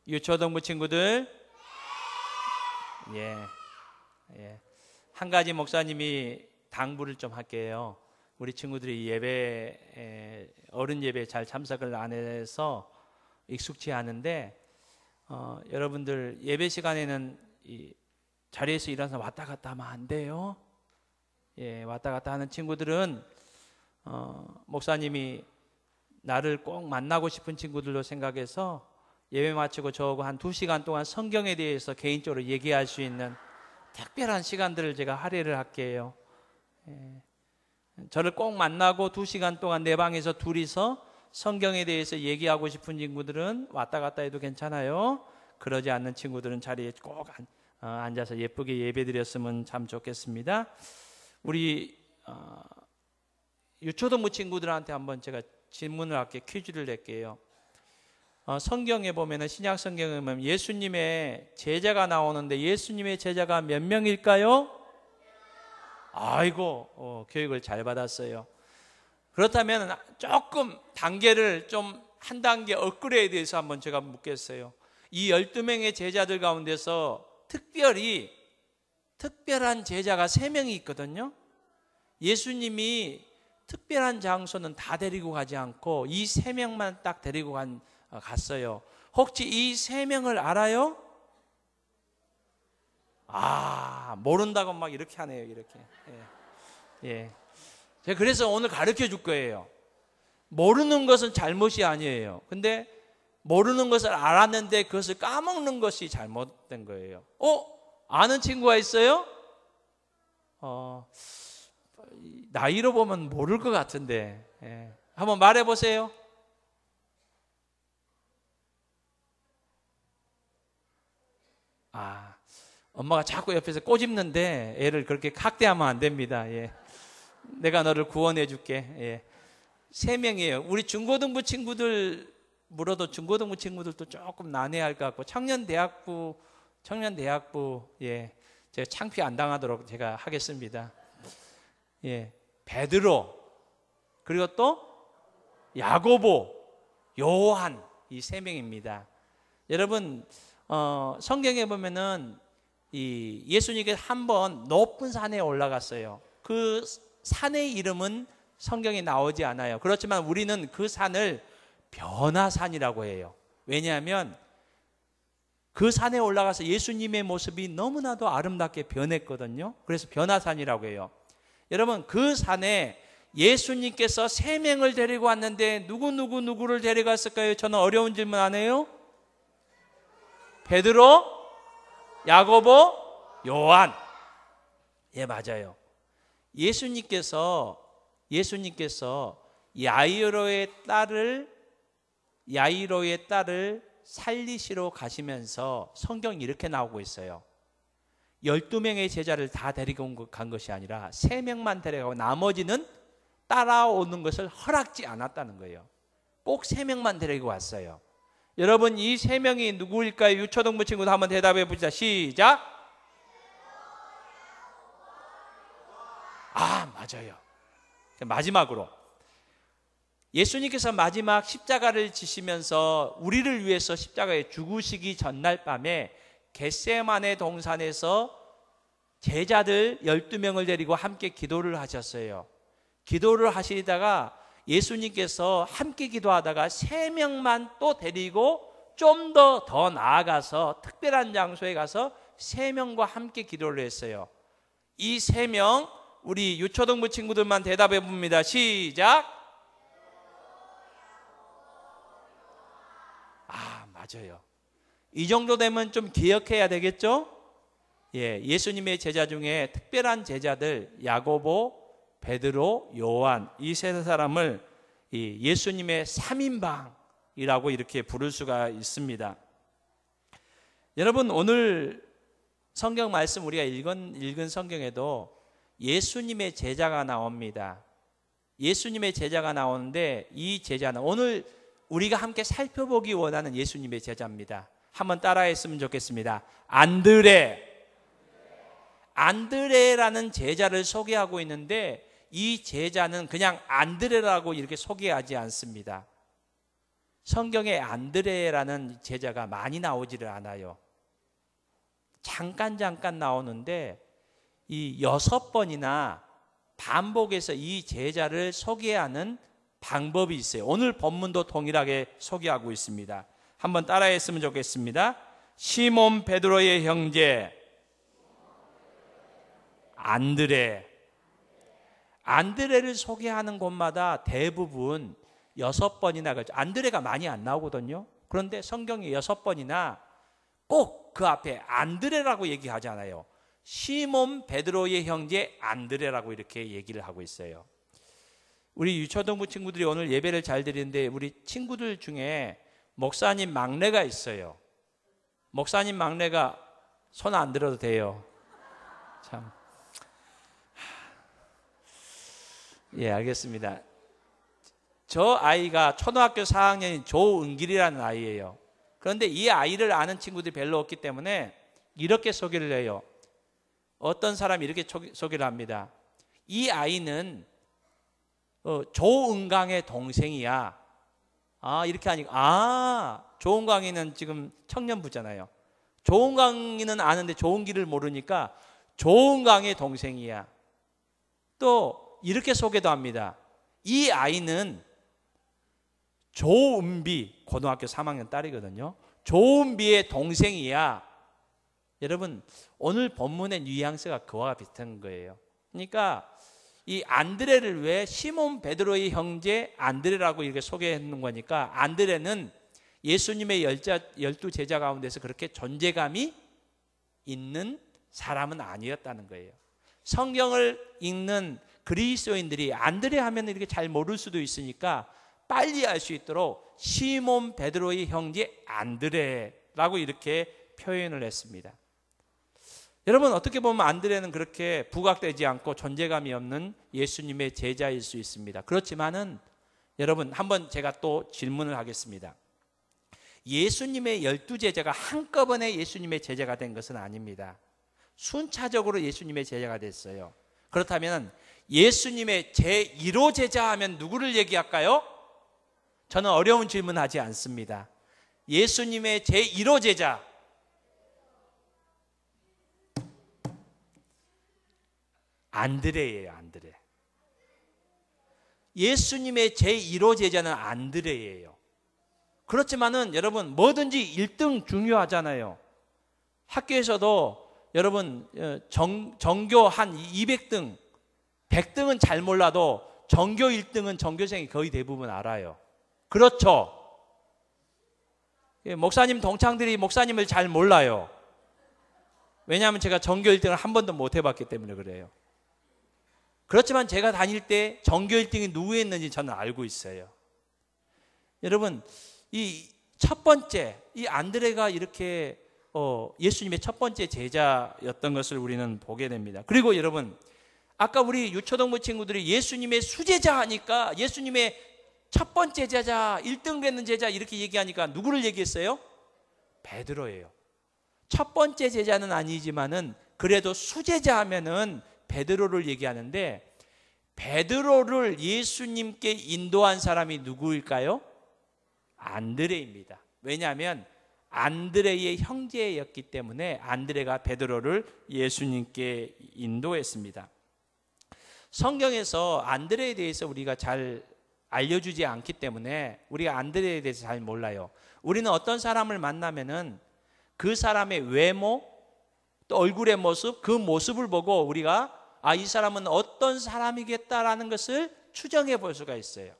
유초등부 친구들, 한 가지 목사님이 당부를 좀 할게요. 우리 친구들이 예배, 어른 예배에 잘 참석을 안 해서 익숙치 않은데, 여러분들 예배 시간에는 이 자리에서 일어나서 왔다 갔다 하면 안 돼요. 왔다 갔다 하는 친구들은 목사님이 나를 꼭 만나고 싶은 친구들로 생각해서 예배 마치고 저하고 한 2시간 동안 성경에 대해서 개인적으로 얘기할 수 있는 특별한 시간들을 제가 할애를 할게요. 저를 꼭 만나고 2시간 동안 내 방에서 둘이서 성경에 대해서 얘기하고 싶은 친구들은 왔다 갔다 해도 괜찮아요. 그러지 않는 친구들은 자리에 꼭 앉아서 예쁘게 예배드렸으면 참 좋겠습니다. 우리 유초등부 친구들한테 한번 제가 질문을 할게요. 퀴즈를 낼게요. 성경에 보면은, 신약 성경에 보면 예수님의 제자가 나오는데 예수님의 제자가 몇 명일까요? 아이고, 교육을 잘 받았어요. 그렇다면 조금 단계를 좀 한 단계 업그레이드해서 한번 제가 묻겠어요. 이 12명의 제자들 가운데서 특별한 제자가 3명이 있거든요. 예수님이 특별한 장소는 다 데리고 가지 않고 이 3명만 딱 데리고 갔어요. 혹시 이 3명을 알아요? 모른다고 막 이렇게 하네요. 이렇게. 제가 그래서 오늘 가르쳐 줄 거예요. 모르는 것은 잘못이 아니에요. 근데 모르는 것을 알았는데 그것을 까먹는 것이 잘못된 거예요. 아는 친구가 있어요? 나이로 보면 모를 것 같은데, 한번 말해 보세요. 엄마가 자꾸 옆에서 꼬집는데 애를 그렇게 학대하면 안 됩니다. 내가 너를 구원해 줄게. 3명이에요. 우리 중고등부 친구들 물어도 중고등부 친구들도 조금 난해할 것 같고, 청년대학부, 제가 창피 안 당하도록 제가 하겠습니다. 베드로, 그리고 또 야고보, 요한, 이 3명입니다. 여러분, 성경에 보면은 이 예수님께서 한번 높은 산에 올라갔어요. 그 산의 이름은 성경에 나오지 않아요. 그렇지만 우리는 그 산을 변화산이라고 해요. 왜냐하면 그 산에 올라가서 예수님의 모습이 너무나도 아름답게 변했거든요. 그래서 변화산이라고 해요. 여러분, 그 산에 예수님께서 3명을 데리고 왔는데 누구를 데려갔을까요? 저는 어려운 질문 안 해요? 베드로, 야고보, 요한. 맞아요. 예수님께서 야이로의 딸을 살리시러 가시면서 성경이 이렇게 나오고 있어요. 12명의 제자를 다 데리고 간 것이 아니라 3명만 데려가고 나머지는 따라오는 것을 허락지 않았다는 거예요. 꼭 3명만 데리고 왔어요. 여러분, 이 3명이 누구일까요? 유초등부 친구도 한번 대답해 보시죠. 시작. 맞아요. 마지막으로 예수님께서 마지막 십자가를 지시면서 우리를 위해서 십자가에 죽으시기 전날 밤에 겟세마네 동산에서 제자들 12명을 데리고 함께 기도를 하셨어요. 기도를 하시다가 예수님께서 함께 기도하다가 3명만 또 데리고 좀 더 나아가서 특별한 장소에 가서 3명과 함께 기도를 했어요. 이 3명, 우리 유초등부 친구들만 대답해 봅니다. 시작. 맞아요. 이 정도 되면 좀 기억해야 되겠죠? 예수님의 제자 중에 특별한 제자들 야고보, 베드로, 요한, 이 3사람을 예수님의 3인방이라고 이렇게 부를 수가 있습니다. 여러분, 오늘 성경 말씀 우리가 읽은 성경에도 예수님의 제자가 나옵니다. 예수님의 제자가 나오는데 이 제자는 오늘 우리가 함께 살펴보기 원하는 예수님의 제자입니다. 한번 따라했으면 좋겠습니다. 안드레라는 제자를 소개하고 있는데 이 제자는 그냥 안드레라고 이렇게 소개하지 않습니다. 성경에 안드레라는 제자가 많이 나오지를 않아요. 잠깐 나오는데 이 6번이나 반복해서 이 제자를 소개하는 방법이 있어요. 오늘 본문도 동일하게 소개하고 있습니다. 한번 따라했으면 좋겠습니다. 시몬 베드로의 형제 안드레. 안드레를 소개하는 곳마다 대부분 6번이나 그렇죠. 안드레가 많이 안 나오거든요. 그런데 성경에 6번이나 꼭 그 앞에 안드레라고 얘기하잖아요. 시몬 베드로의 형제 안드레라고 이렇게 얘기를 하고 있어요. 우리 유초등부 친구들이 오늘 예배를 잘 드리는데 우리 친구들 중에 목사님 막내가 있어요. 목사님 막내가 손 안 들어도 돼요. 참. 예, 알겠습니다. 저 아이가 초등학교 4학년인 조은길이라는 아이예요. 그런데 이 아이를 아는 친구들이 별로 없기 때문에 이렇게 소개를 해요. 어떤 사람이 이렇게 소개를 합니다. 이 아이는 조은강의 동생이야. 이렇게 하니까 조은강이는 지금 청년부잖아요. 조은강이는 아는데 조은길을 모르니까 조은강의 동생이야. 또 이렇게 소개도 합니다. 이 아이는 조은비, 고등학교 3학년 딸이거든요. 조은비의 동생이야. 여러분, 오늘 본문의 뉘앙스가 그와 비슷한 거예요. 그러니까 이 안드레를 왜 시몬 베드로의 형제 안드레라고 이렇게 소개했는 거니까 안드레는 예수님의 12제자 가운데서 그렇게 존재감이 있는 사람은 아니었다는 거예요. 성경을 읽는 그리스도인들이 안드레 하면 이렇게 잘 모를 수도 있으니까 빨리 알 수 있도록 시몬 베드로의 형제 안드레라고 이렇게 표현을 했습니다. 여러분, 어떻게 보면 안드레는 그렇게 부각되지 않고 존재감이 없는 예수님의 제자일 수 있습니다. 그렇지만은 여러분, 한번 제가 또 질문을 하겠습니다. 예수님의 12제자가 한꺼번에 예수님의 제자가 된 것은 아닙니다. 순차적으로 예수님의 제자가 됐어요. 그렇다면 예수님의 제1호 제자 하면 누구를 얘기할까요? 저는 어려운 질문하지 않습니다. 예수님의 제1호 제자, 안드레예요. 안드레. 예수님의 제1호 제자는 안드레예요. 그렇지만은 여러분, 뭐든지 1등 중요하잖아요. 학교에서도 여러분 전교 한 200등 100등은 잘 몰라도 전교 1등은 전교생이 거의 대부분 알아요. 그렇죠? 목사님 동창들이 목사님을 잘 몰라요. 왜냐하면 제가 전교 1등을 한 번도 못 해봤기 때문에 그래요. 그렇지만 제가 다닐 때 전교 1등이 누구였는지 저는 알고 있어요. 여러분, 이 첫 번째, 이 안드레가 이렇게 예수님의 첫 번째 제자였던 것을 우리는 보게 됩니다. 그리고 여러분, 아까 우리 유초등부 친구들이 예수님의 수제자 하니까 예수님의 첫 번째 제자, 1등 되는 제자 이렇게 얘기하니까 누구를 얘기했어요? 베드로예요. 첫 번째 제자는 아니지만은 그래도 수제자 하면은 베드로를 얘기하는데, 베드로를 예수님께 인도한 사람이 누구일까요? 안드레입니다. 왜냐하면 안드레의 형제였기 때문에 안드레가 베드로를 예수님께 인도했습니다. 성경에서 안드레에 대해서 우리가 잘 알려주지 않기 때문에 우리가 안드레에 대해서 잘 몰라요. 우리는 어떤 사람을 만나면은 그 사람의 외모, 또 얼굴의 모습, 그 모습을 보고 우리가 이 사람은 어떤 사람이겠다라는 것을 추정해 볼 수가 있어요.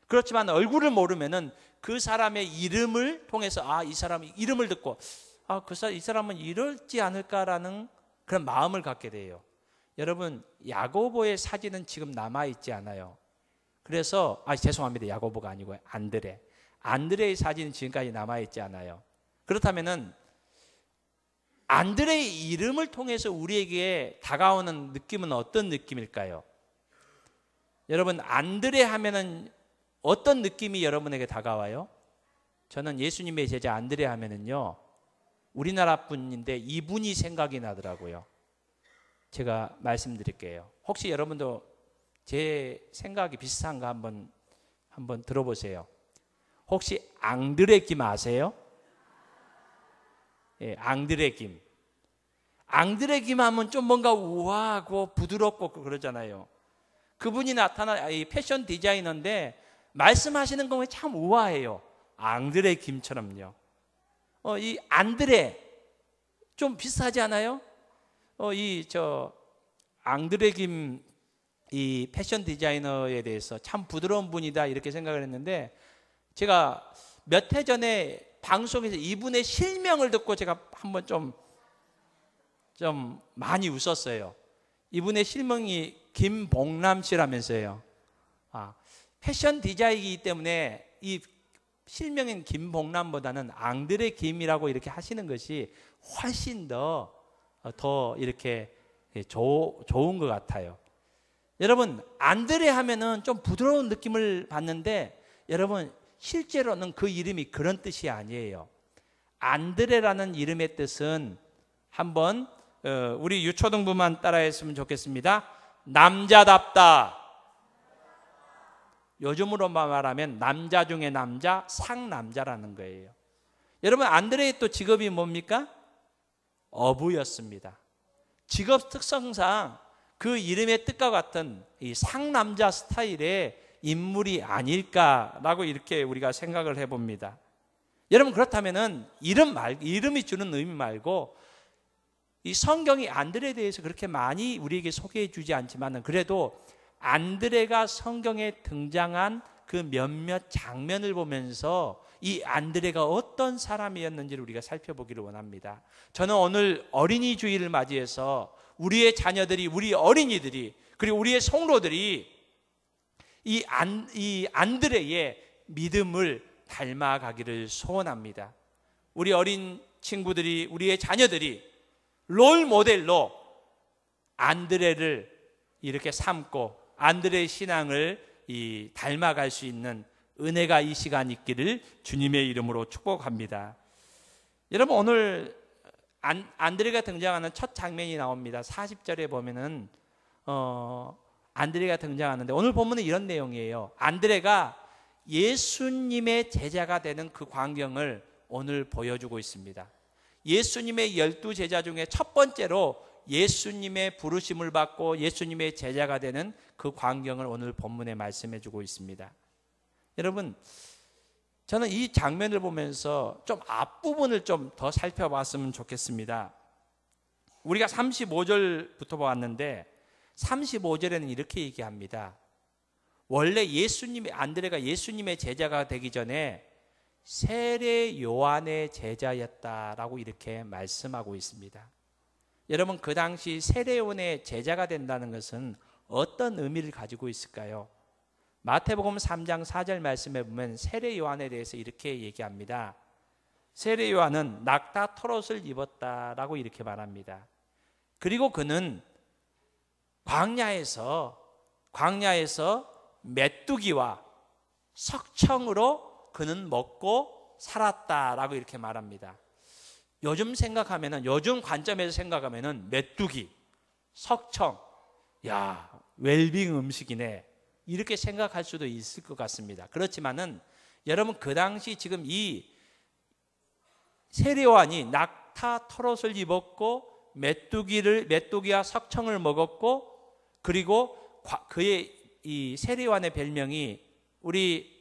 그렇지만 얼굴을 모르면은 그 사람의 이름을 통해서 이 사람의 이름을 듣고 이 사람은 이럴지 않을까라는 그런 마음을 갖게 돼요. 여러분, 야고보의 사진은 지금 남아있지 않아요. 그래서 죄송합니다. 야고보가 아니고 안드레의 사진은 지금까지 남아있지 않아요. 그렇다면은 안드레의 이름을 통해서 우리에게 다가오는 느낌은 어떤 느낌일까요? 여러분, 안드레 하면은 어떤 느낌이 여러분에게 다가와요? 저는 예수님의 제자 안드레 하면은요, 우리나라 분인데 이분이 생각이 나더라고요. 제가 말씀드릴게요. 혹시 여러분도 제 생각이 비슷한가 한번 들어보세요. 혹시 앙드레 김 아세요? 예, 앙드레 김. 앙드레 김 하면 좀 뭔가 우아하고 부드럽고 그러잖아요. 그분이 이 패션 디자이너인데 말씀하시는 거 보면 참 우아해요. 앙드레 김처럼요. 이 안드레 좀 비슷하지 않아요? 앙드레 김 이 패션 디자이너에 대해서 참 부드러운 분이다 이렇게 생각을 했는데, 제가 몇 해 전에 방송에서 이분의 실명을 듣고 제가 한번 좀 많이 웃었어요. 이분의 실명이 김봉남 씨라면서요. 패션 디자이너이기 때문에 이 실명인 김봉남보다는 앙드레 김이라고 이렇게 하시는 것이 훨씬 더 이렇게 좋은 것 같아요. 여러분, 안드레 하면은 좀 부드러운 느낌을 받는데, 여러분 실제로는 그 이름이 그런 뜻이 아니에요. 안드레라는 이름의 뜻은, 한번 우리 유초등부만 따라했으면 좋겠습니다. 남자답다. 요즘으로 말하면 남자 중에 남자, 상남자라는 거예요. 여러분, 안드레의 또 직업이 뭡니까? 어부였습니다. 직업 특성상 그 이름의 뜻과 같은 이 상남자 스타일의 인물이 아닐까라고 이렇게 우리가 생각을 해봅니다. 여러분, 그렇다면은 이름이 주는 의미 말고, 이 성경이 안드레에 대해서 그렇게 많이 우리에게 소개해 주지 않지만은, 그래도 안드레가 성경에 등장한 그 몇몇 장면을 보면서 이 안드레가 어떤 사람이었는지를 우리가 살펴보기를 원합니다. 저는 오늘 어린이 주일을 맞이해서 우리의 자녀들이, 우리 어린이들이, 그리고 우리의 성도들이 이 안드레의 믿음을 닮아가기를 소원합니다. 우리 어린 친구들이, 우리의 자녀들이 롤 모델로 안드레를 이렇게 삼고 안드레의 신앙을 닮아갈 수 있는 은혜가 이 시간 있기를 주님의 이름으로 축복합니다. 여러분, 오늘 안드레가 등장하는 첫 장면이 나옵니다. 40절에 보면은 안드레가 등장하는데, 오늘 본문은 이런 내용이에요. 안드레가 예수님의 제자가 되는 그 광경을 오늘 보여주고 있습니다. 예수님의 12 제자 중에 첫 번째로 예수님의 부르심을 받고 예수님의 제자가 되는 그 광경을 오늘 본문에 말씀해 주고 있습니다. 여러분, 저는 이 장면을 보면서 좀 앞부분을 좀 더 살펴봤으면 좋겠습니다. 우리가 35절부터 보았는데 35절에는 이렇게 얘기합니다. 원래 안드레가 예수님의 제자가 되기 전에 세례 요한의 제자였다라고 이렇게 말씀하고 있습니다. 여러분, 그 당시 세례 요한의 제자가 된다는 것은 어떤 의미를 가지고 있을까요? 마태복음 3장 4절 말씀에 보면 세례 요한에 대해서 이렇게 얘기합니다. 세례 요한은 낙타 털옷을 입었다라고 이렇게 말합니다. 그리고 그는 광야에서 메뚜기와 석청으로 그는 먹고 살았다라고 이렇게 말합니다. 요즘 관점에서 생각하면은 메뚜기, 석청, 웰빙 음식이네, 이렇게 생각할 수도 있을 것 같습니다. 그렇지만은 여러분, 그 당시 지금 이 세례 요한이 낙타 털옷을 입었고 메뚜기와 석청을 먹었고, 그리고 그의 이 세례 요한의 별명이, 우리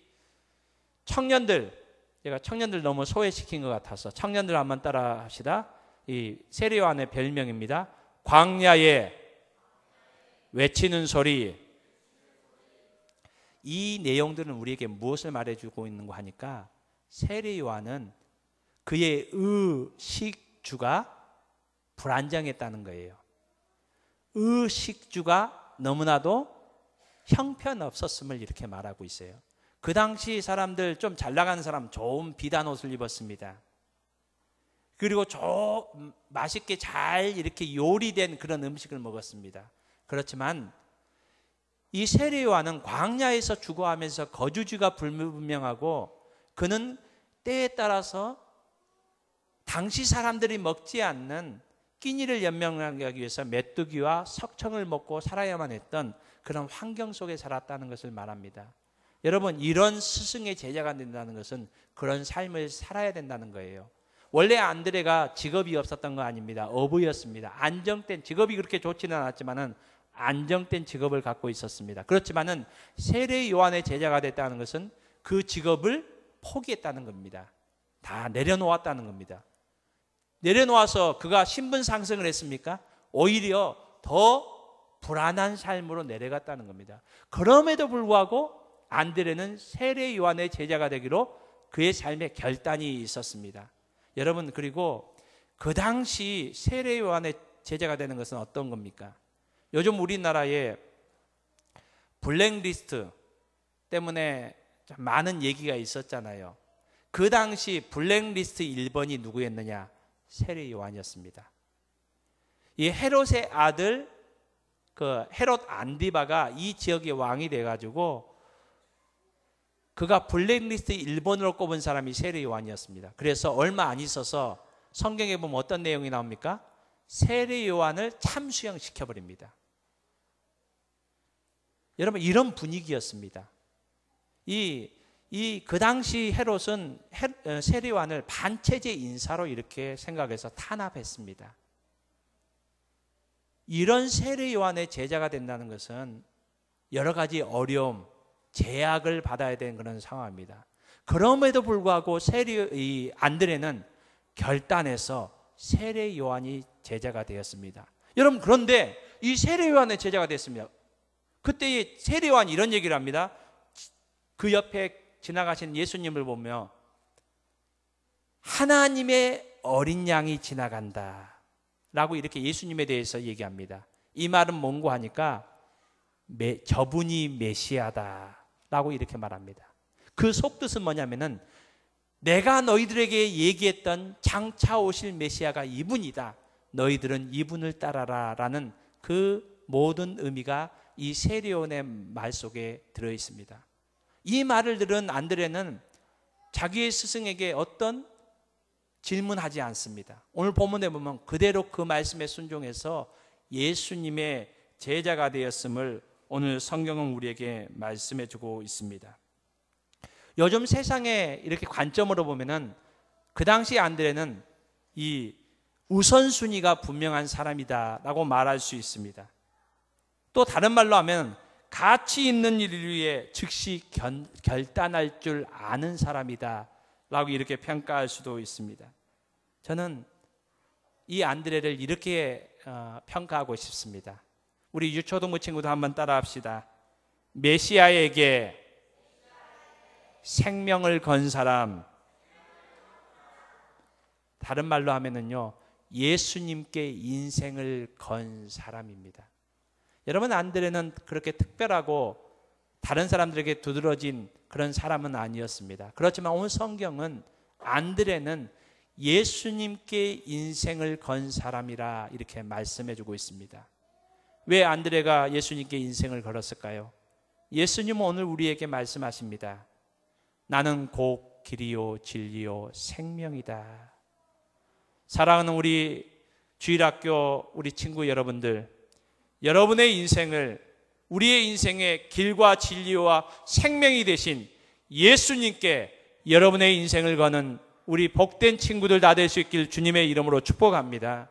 청년들, 제가 청년들 너무 소외시킨 것 같아서 청년들 한번 따라 합시다. 이 세례 요한의 별명입니다. 광야에 외치는 소리. 이 내용들은 우리에게 무엇을 말해주고 있는가 하니까, 세례 요한은 그의 의식주가 불안정했다는 거예요. 의식주가 너무나도 형편없었음을 이렇게 말하고 있어요. 그 당시 사람들, 좀 잘 나가는 사람, 좋은 비단 옷을 입었습니다. 그리고 맛있게 잘 이렇게 요리된 그런 음식을 먹었습니다. 그렇지만 이 세례 요한은 광야에서 주거하면서 거주지가 불분명하고, 그는 때에 따라서 당시 사람들이 먹지 않는 끼니를 연명하기 위해서 메뚜기와 석청을 먹고 살아야만 했던 그런 환경 속에 살았다는 것을 말합니다. 여러분, 이런 스승의 제자가 된다는 것은 그런 삶을 살아야 된다는 거예요. 원래 안드레가 직업이 없었던 거 아닙니다. 어부였습니다. 안정된 직업이 그렇게 좋지는 않았지만은 안정된 직업을 갖고 있었습니다. 그렇지만은 세례 요한의 제자가 됐다는 것은 그 직업을 포기했다는 겁니다. 다 내려놓았다는 겁니다. 내려놓아서 그가 신분 상승을 했습니까? 오히려 더 불안한 삶으로 내려갔다는 겁니다. 그럼에도 불구하고 안드레는 세례 요한의 제자가 되기로 그의 삶에 결단이 있었습니다. 여러분, 그리고 그 당시 세례 요한의 제자가 되는 것은 어떤 겁니까? 요즘 우리나라에 블랙리스트 때문에 많은 얘기가 있었잖아요. 그 당시 블랙리스트 1번이 누구였느냐? 세례 요한이었습니다. 이 헤롯의 아들 그 헤롯 안디바가 이 지역의 왕이 돼가지고 그가 블랙리스트 1번으로 꼽은 사람이 세례 요한이었습니다. 그래서 얼마 안 있어서 성경에 보면 어떤 내용이 나옵니까? 세례 요한을 참수형 시켜버립니다. 여러분, 이런 분위기였습니다. 그 당시 헤롯은 세례 요한을 반체제 인사로 이렇게 생각해서 탄압했습니다. 이런 세례 요한의 제자가 된다는 것은 여러 가지 어려움, 제약을 받아야 되는 그런 상황입니다. 그럼에도 불구하고 안드레는 결단해서 세례 요한이 제자가 되었습니다. 여러분, 그런데 이 세례 요한의 제자가 됐습니다. 그때 세례 요한이 이런 얘기를 합니다. 그 옆에 지나가신 예수님을 보며 하나님의 어린 양이 지나간다 라고 이렇게 예수님에 대해서 얘기합니다. 이 말은 뭔고 하니까 저분이 메시아다 라고 이렇게 말합니다. 그 속뜻은 뭐냐면은 내가 너희들에게 얘기했던 장차 오실 메시아가 이분이다. 너희들은 이분을 따라라 라는 그 모든 의미가 이 세례 요한의 말 속에 들어 있습니다. 이 말을 들은 안드레는 자기의 스승에게 어떤 질문하지 않습니다. 오늘 본문에 보면 그대로 그 말씀에 순종해서 예수님의 제자가 되었음을 오늘 성경은 우리에게 말씀해 주고 있습니다. 요즘 세상에 이렇게 관점으로 보면은 그 당시 안드레는 이 우선순위가 분명한 사람이다라고 말할 수 있습니다. 또 다른 말로 하면 가치 있는 일을 위해 즉시 결단할 줄 아는 사람이다라고 이렇게 평가할 수도 있습니다. 저는 이 안드레를 이렇게 평가하고 싶습니다. 우리 유초등부 친구도 한번 따라합시다. 메시아에게 생명을 건 사람. 다른 말로 하면은요, 예수님께 인생을 건 사람입니다. 여러분, 안드레는 그렇게 특별하고 다른 사람들에게 두드러진 그런 사람은 아니었습니다. 그렇지만 오늘 성경은 안드레는 예수님께 인생을 건 사람이라 이렇게 말씀해 주고 있습니다. 왜 안드레가 예수님께 인생을 걸었을까요? 예수님은 오늘 우리에게 말씀하십니다. 나는 곧 길이요 진리요 생명이다. 사랑하는 우리 주일학교 우리 친구 여러분들, 여러분의 인생을 우리의 인생의 길과 진리와 생명이 되신 예수님께 여러분의 인생을 거는 우리 복된 친구들 다 될 수 있길 주님의 이름으로 축복합니다.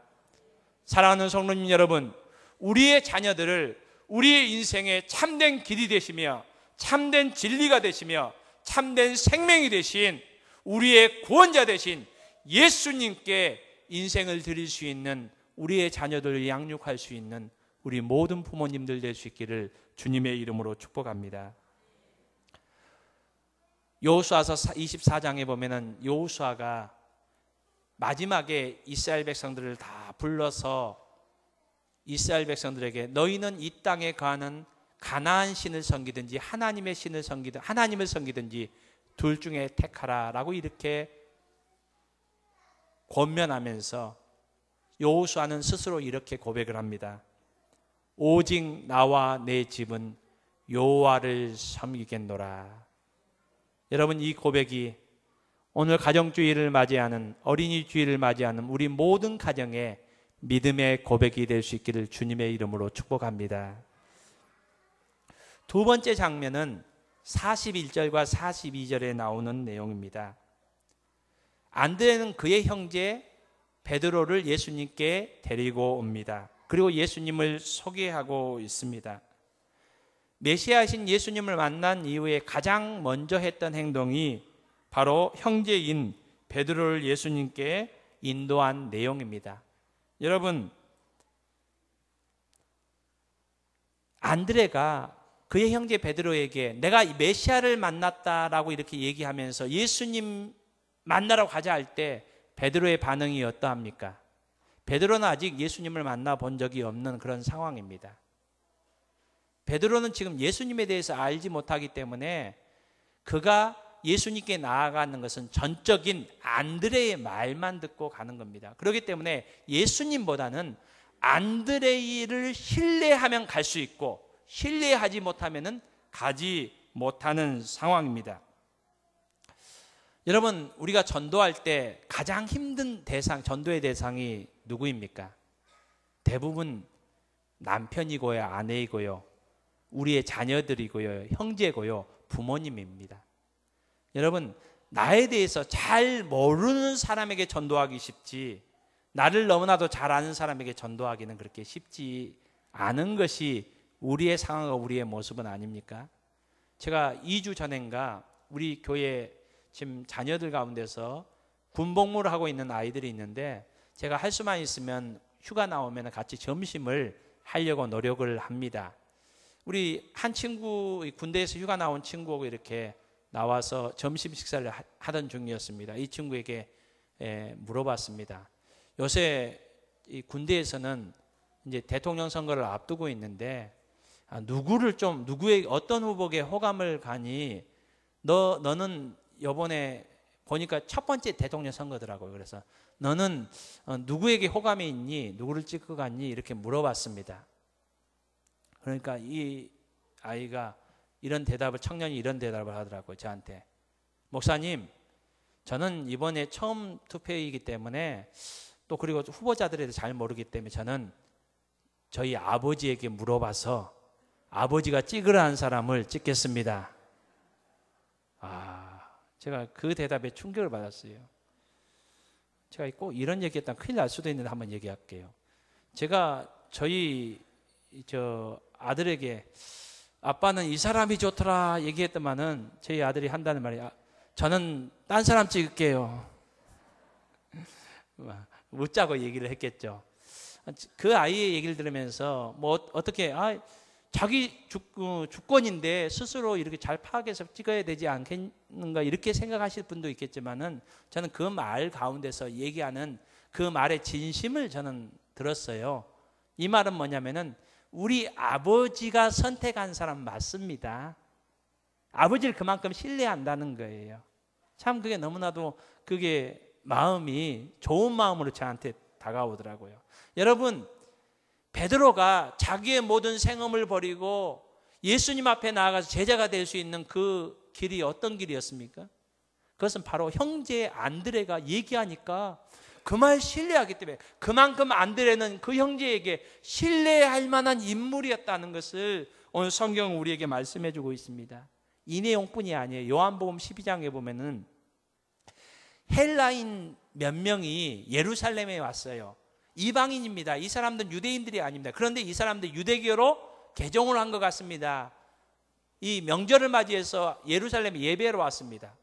사랑하는 성도님 여러분, 우리의 자녀들을 우리의 인생의 참된 길이 되시며 참된 진리가 되시며 참된 생명이 되신 우리의 구원자 되신 예수님께 인생을 드릴 수 있는 우리의 자녀들을 양육할 수 있는 우리 모든 부모님들 될 수 있기를 주님의 이름으로 축복합니다. 여호수아서 24장에 보면은 여호수아가 마지막에 이스라엘 백성들을 다 불러서 이스라엘 백성들에게 너희는 이 땅에 거하는 가나안 신을 섬기든지 하나님의 신을 섬기든 하나님을 섬기든지 둘 중에 택하라라고 이렇게 권면하면서 여호수아는 스스로 이렇게 고백을 합니다. 오직 나와 내 집은 여호와를 섬기겠노라. 여러분, 이 고백이 오늘 가정주의를 맞이하는 어린이 주의를 맞이하는 우리 모든 가정에 믿음의 고백이 될 수 있기를 주님의 이름으로 축복합니다. 두 번째 장면은 41절과 42절에 나오는 내용입니다. 안드레는 그의 형제 베드로를 예수님께 데리고 옵니다. 그리고 예수님을 소개하고 있습니다. 메시아이신 예수님을 만난 이후에 가장 먼저 했던 행동이 바로 형제인 베드로를 예수님께 인도한 내용입니다. 여러분, 안드레가 그의 형제 베드로에게 내가 메시아를 만났다라고 이렇게 얘기하면서 예수님 만나러 가자 할 때 베드로의 반응이 어떠합니까? 베드로는 아직 예수님을 만나본 적이 없는 그런 상황입니다. 베드로는 지금 예수님에 대해서 알지 못하기 때문에 그가 예수님께 나아가는 것은 전적인 안드레의 말만 듣고 가는 겁니다. 그렇기 때문에 예수님보다는 안드레를 신뢰하면 갈 수 있고 신뢰하지 못하면 가지 못하는 상황입니다. 여러분, 우리가 전도할 때 가장 힘든 대상, 전도의 대상이 누구입니까? 대부분 남편이고요, 아내이고요, 우리의 자녀들이고요, 형제고요, 부모님입니다. 여러분, 나에 대해서 잘 모르는 사람에게 전도하기 쉽지 나를 너무나도 잘 아는 사람에게 전도하기는 그렇게 쉽지 않은 것이 우리의 상황과 우리의 모습은 아닙니까? 제가 2주 전인가 우리 교회 지금 자녀들 가운데서 군복무를 하고 있는 아이들이 있는데 제가 할 수만 있으면 휴가 나오면 같이 점심을 하려고 노력을 합니다. 우리 한 친구, 군대에서 휴가 나온 친구하고 이렇게 나와서 점심 식사를 하던 중이었습니다. 이 친구에게 물어봤습니다. 요새 이 군대에서는 이제 대통령 선거를 앞두고 있는데 누구의 어떤 후보에게 호감을 가니 너는 이번에 보니까 첫 번째 대통령 선거더라고요. 그래서 너는 누구에게 호감이 있니? 누구를 찍고 갔니? 이렇게 물어봤습니다. 그러니까 이 아이가 청년이 이런 대답을 하더라고요. 저한테. 목사님, 저는 이번에 처음 투표이기 때문에 또 그리고 후보자들에 대해서 잘 모르기 때문에 저는 저희 아버지에게 물어봐서 아버지가 찍으라 한 사람을 찍겠습니다. 제가 그 대답에 충격을 받았어요. 제가 꼭 이런 얘기했다면 큰일 날 수도 있는데 한번 얘기할게요. 제가 저희 아들에게 아빠는 이 사람이 좋더라 얘기했더만은 저희 아들이 한다는 말이 저는 딴 사람 찍을게요. 묻자고 얘기를 했겠죠. 그 아이의 얘기를 들으면서 어떻게 자기 주권인데 스스로 이렇게 잘 파악해서 찍어야 되지 않겠는가 이렇게 생각하실 분도 있겠지만은 저는 그 말 가운데서 얘기하는 그 말의 진심을 저는 들었어요. 이 말은 뭐냐면은 우리 아버지가 선택한 사람 맞습니다. 아버지를 그만큼 신뢰한다는 거예요. 참 그게 너무나도 그게 마음이 좋은 마음으로 저한테 다가오더라고요. 여러분, 베드로가 자기의 모든 생업을 버리고 예수님 앞에 나아가서 제자가 될 수 있는 그 길이 어떤 길이었습니까? 그것은 바로 형제 안드레가 얘기하니까 그 말 신뢰하기 때문에 그만큼 안드레는 그 형제에게 신뢰할 만한 인물이었다는 것을 오늘 성경은 우리에게 말씀해 주고 있습니다. 이 내용뿐이 아니에요. 요한복음 12장에 보면은 헬라인 몇 명이 예루살렘에 왔어요. 이방인입니다. 이 사람들은 유대인들이 아닙니다. 그런데 이 사람들 유대교로 개종을 한 것 같습니다. 이 명절을 맞이해서 예루살렘에 예배로 왔습니다.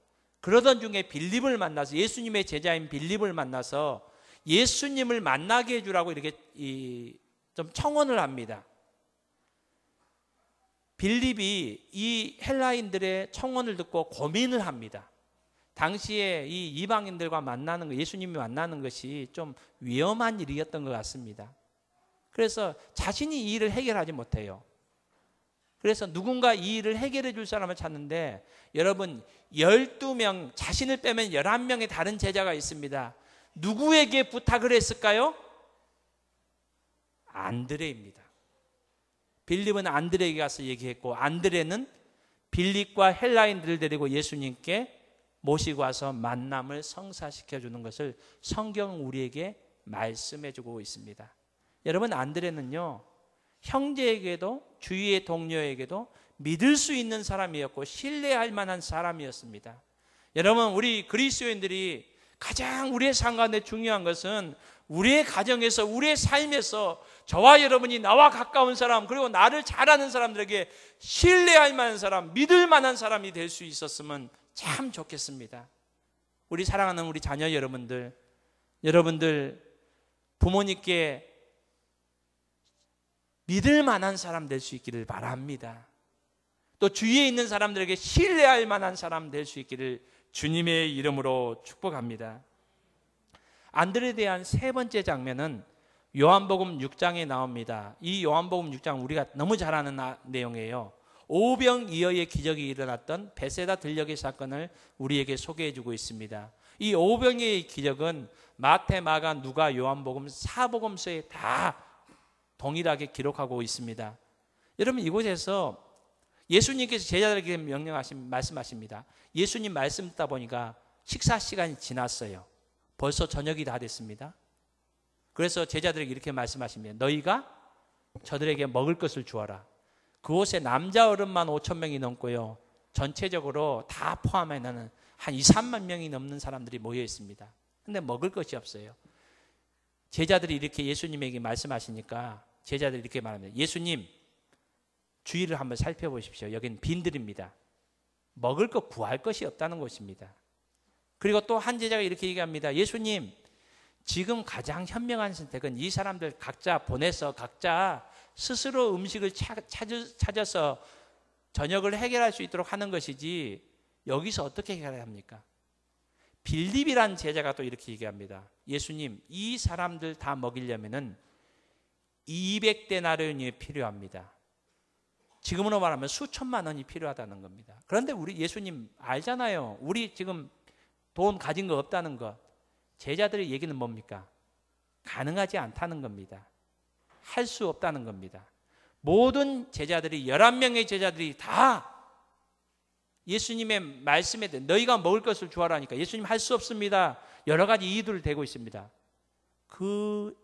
그러던 중에 빌립을 만나서 예수님의 제자인 빌립을 만나서 예수님을 만나게 해주라고 이렇게 좀 청원을 합니다. 빌립이 이 헬라인들의 청원을 듣고 고민을 합니다. 당시에 이 이방인들과 만나는 거, 예수님이 만나는 것이 좀 위험한 일이었던 것 같습니다. 그래서 자신이 이 일을 해결하지 못해요. 그래서 누군가 이 일을 해결해 줄 사람을 찾는데 여러분 12명, 자신을 빼면 11명의 다른 제자가 있습니다. 누구에게 부탁을 했을까요? 안드레입니다. 빌립은 안드레에게 가서 얘기했고 안드레는 빌립과 헬라인들을 데리고 예수님께 모시고 와서 만남을 성사시켜 주는 것을 성경은 우리에게 말씀해 주고 있습니다. 여러분, 안드레는요 형제에게도 주위의 동료에게도 믿을 수 있는 사람이었고 신뢰할 만한 사람이었습니다. 여러분, 우리 그리스도인들이 가장 우리의 삶 가운데 중요한 것은 우리의 가정에서, 우리의 삶에서 저와 여러분이 나와 가까운 사람, 그리고 나를 잘 아는 사람들에게 신뢰할 만한 사람, 믿을 만한 사람이 될 수 있었으면 참 좋겠습니다. 우리 사랑하는 우리 자녀 여러분들 부모님께 믿을 만한 사람 될 수 있기를 바랍니다. 또 주위에 있는 사람들에게 신뢰할 만한 사람 될 수 있기를 주님의 이름으로 축복합니다. 안드레에 대한 세 번째 장면은 요한복음 6장에 나옵니다. 이 요한복음 6장 우리가 너무 잘 아는 내용이에요. 오병이어의 기적이 일어났던 베세다 들녘의 사건을 우리에게 소개해 주고 있습니다. 이 오병이어의 기적은 마태, 마가, 누가, 요한복음 4복음서에 다 동일하게 기록하고 있습니다. 여러분, 이곳에서 예수님께서 제자들에게 말씀하십니다. 예수님 말씀 듣다 보니까 식사 시간이 지났어요. 벌써 저녁이 다 됐습니다. 그래서 제자들에게 이렇게 말씀하십니다. 너희가 저들에게 먹을 것을 주어라. 그곳에 남자 어른만 5천 명이 넘고요, 전체적으로 다 포함하면 한 2, 3만 명이 넘는 사람들이 모여 있습니다. 근데 먹을 것이 없어요. 제자들이 이렇게 예수님에게 말씀하시니까 제자들이 이렇게 말합니다. 예수님, 주위를 한번 살펴보십시오. 여기는 빈들입니다. 먹을 것 구할 것이 없다는 것입니다. 그리고 또 한 제자가 이렇게 얘기합니다. 예수님, 지금 가장 현명한 선택은 이 사람들 각자 보내서 각자 스스로 음식을 찾아서 저녁을 해결할 수 있도록 하는 것이지 여기서 어떻게 해결해야 합니까? 빌립이라는 제자가 또 이렇게 얘기합니다. 예수님, 이 사람들 다 먹이려면은 200데나리온이 필요합니다. 지금으로 말하면 수천만 원이 필요하다는 겁니다. 그런데 우리 예수님 알잖아요. 우리 지금 돈 가진 거 없다는 것. 제자들의 얘기는 뭡니까? 가능하지 않다는 겁니다. 할 수 없다는 겁니다. 모든 제자들이 11명의 제자들이 다 예수님의 말씀에 대해 너희가 먹을 것을 주하라니까 예수님 할 수 없습니다. 여러 가지 이유들을 대고 있습니다. 그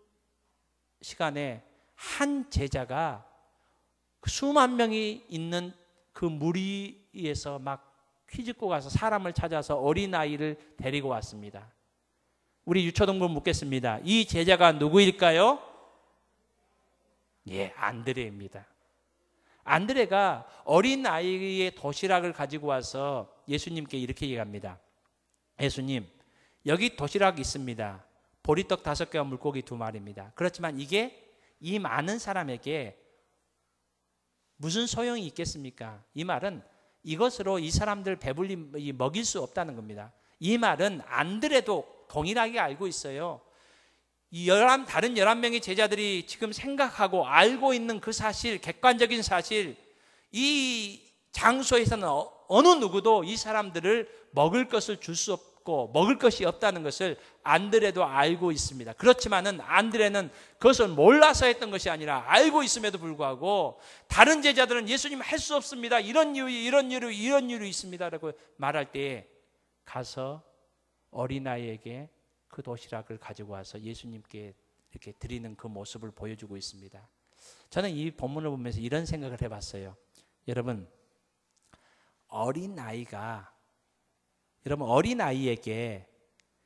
시간에 한 제자가 수만 명이 있는 그 무리에서 막 휘젓고 가서 사람을 찾아서 어린아이를 데리고 왔습니다. 우리 유초동부 묻겠습니다. 이 제자가 누구일까요? 예, 안드레입니다. 안드레가 어린아이의 도시락을 가지고 와서 예수님께 이렇게 얘기합니다. 예수님, 여기 도시락 있습니다. 보리떡 5개와 물고기 2마리입니다. 그렇지만 이게 이 많은 사람에게 무슨 소용이 있겠습니까? 이 말은 이것으로 이 사람들 배불리 먹일 수 없다는 겁니다. 이 말은 안드레도 동일하게 알고 있어요. 다른 11명의 제자들이 지금 생각하고 알고 있는 그 사실, 객관적인 사실, 이 장소에서는 어느 누구도 이 사람들을 먹을 것을 줄 수 없고 먹을 것이 없다는 것을 안드레도 알고 있습니다. 그렇지만은 안드레는 그것을 몰라서 했던 것이 아니라 알고 있음에도 불구하고 다른 제자들은 예수님 할 수 없습니다. 이런 이유로 있습니다. 라고 말할 때 가서 어린아이에게 그 도시락을 가지고 와서 예수님께 이렇게 드리는 그 모습을 보여주고 있습니다. 저는 이 본문을 보면서 이런 생각을 해봤어요. 여러분, 어린아이에게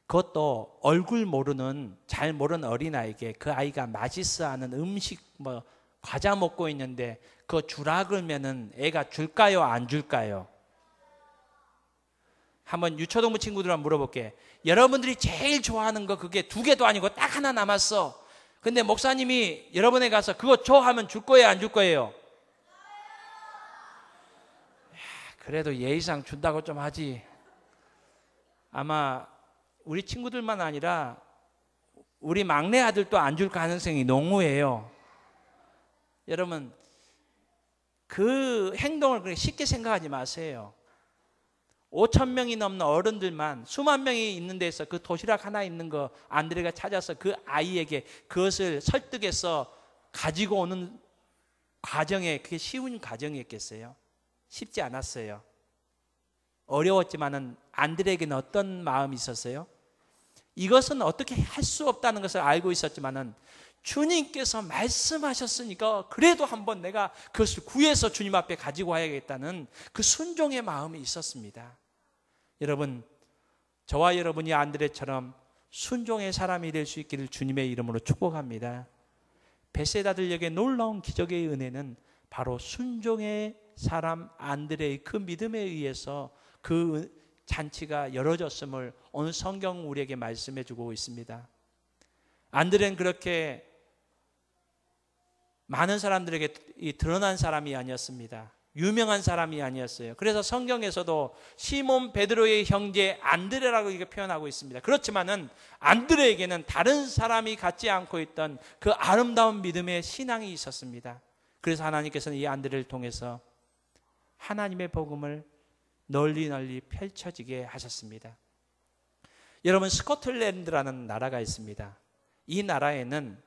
그것도 얼굴 모르는, 잘 모르는 어린아이에게 그 아이가 맛있어하는 음식, 과자 먹고 있는데 그거 주라 그러면은 애가 줄까요? 안 줄까요? 한번 유초동부 친구들 한번 물어볼게. 여러분들이 제일 좋아하는 거 그게 2개도 아니고 딱 하나 남았어. 근데 목사님이 여러분에 가서 그거 줘 하면 줄 거예요? 안 줄 거예요? 그래도 예의상 준다고 좀 하지. 아마 우리 친구들만 아니라 우리 막내 아들도 안 줄 가능성이 농후해요. 여러분, 그 행동을 그렇게 쉽게 생각하지 마세요. 5천 명이 넘는 어른들만 수만 명이 있는 데서 그 도시락 하나 있는 거 안드레가 찾아서 그 아이에게 그것을 설득해서 가지고 오는 과정에 그게 쉬운 과정이었겠어요? 쉽지 않았어요. 어려웠지만은 안드레에게는 어떤 마음이 있었어요? 이것은 어떻게 할 수 없다는 것을 알고 있었지만은 주님께서 말씀하셨으니까 그래도 한번 내가 그것을 구해서 주님 앞에 가지고 와야겠다는 그 순종의 마음이 있었습니다. 여러분, 저와 여러분이 안드레처럼 순종의 사람이 될 수 있기를 주님의 이름으로 축복합니다. 베세다들에게 놀라운 기적의 은혜는 바로 순종의 사람 안드레의 그 믿음에 의해서 그 잔치가 열어졌음을 오늘 성경 우리에게 말씀해 주고 있습니다. 안드레는 그렇게 많은 사람들에게 드러난 사람이 아니었습니다. 유명한 사람이 아니었어요. 그래서 성경에서도 시몬 베드로의 형제 안드레라고 이렇게 표현하고 있습니다. 그렇지만은 안드레에게는 다른 사람이 갖지 않고 있던 그 아름다운 믿음의 신앙이 있었습니다. 그래서 하나님께서는 이 안드레를 통해서 하나님의 복음을 널리 펼쳐지게 하셨습니다. 여러분, 스코틀랜드라는 나라가 있습니다. 이 나라에는,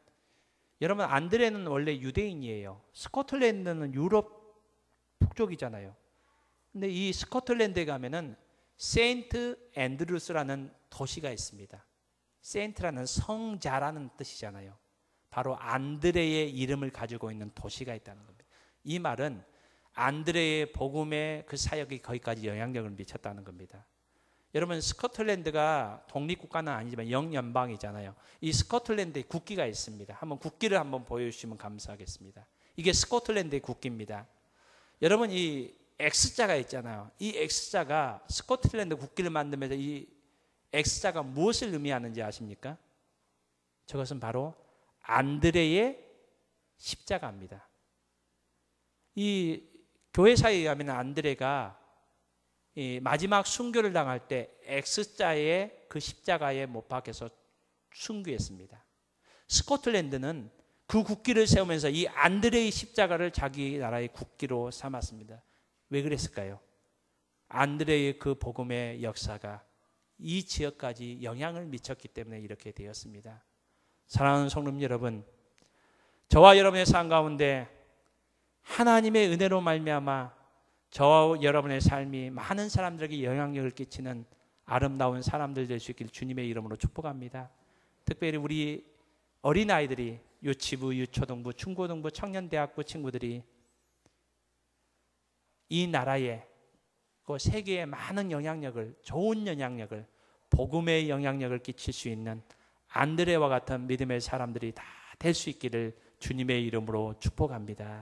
여러분, 안드레는 원래 유대인이에요. 스코틀랜드는 유럽 북쪽이잖아요. 근데 이 스코틀랜드에 가면은 세인트 앤드루스라는 도시가 있습니다. 세인트라는 성자라는 뜻이잖아요. 바로 안드레의 이름을 가지고 있는 도시가 있다는 겁니다. 이 말은 안드레의 복음의 그 사역이 거기까지 영향력을 미쳤다는 겁니다. 여러분, 스코틀랜드가 독립국가는 아니지만 영연방이잖아요. 이 스코틀랜드에 국기가 있습니다. 한번 국기를 한번 보여주시면 감사하겠습니다. 이게 스코틀랜드의 국기입니다. 여러분, 이 X자가 있잖아요. 이 X자가 스코틀랜드 국기를 만들면서 이 X자가 무엇을 의미하는지 아십니까? 저것은 바로 안드레의 십자가입니다. 이 교회사에 가면 안드레가 이 마지막 순교를 당할 때 X자의 그 십자가에 못 박혀서 순교했습니다. 스코틀랜드는 그 국기를 세우면서 이 안드레의 십자가를 자기 나라의 국기로 삼았습니다. 왜 그랬을까요? 안드레의 그 복음의 역사가 이 지역까지 영향을 미쳤기 때문에 이렇게 되었습니다. 사랑하는 성도 여러분, 저와 여러분의 삶 가운데 하나님의 은혜로 말미암아 저와 여러분의 삶이 많은 사람들에게 영향력을 끼치는 아름다운 사람들 될 수 있길 주님의 이름으로 축복합니다. 특별히 우리 어린아이들이 유치부, 유초등부, 중고등부, 청년대학부 친구들이 이 나라에 그 세계에 많은 영향력을, 좋은 영향력을, 복음의 영향력을 끼칠 수 있는 안드레와 같은 믿음의 사람들이 다 될 수 있기를 주님의 이름으로 축복합니다.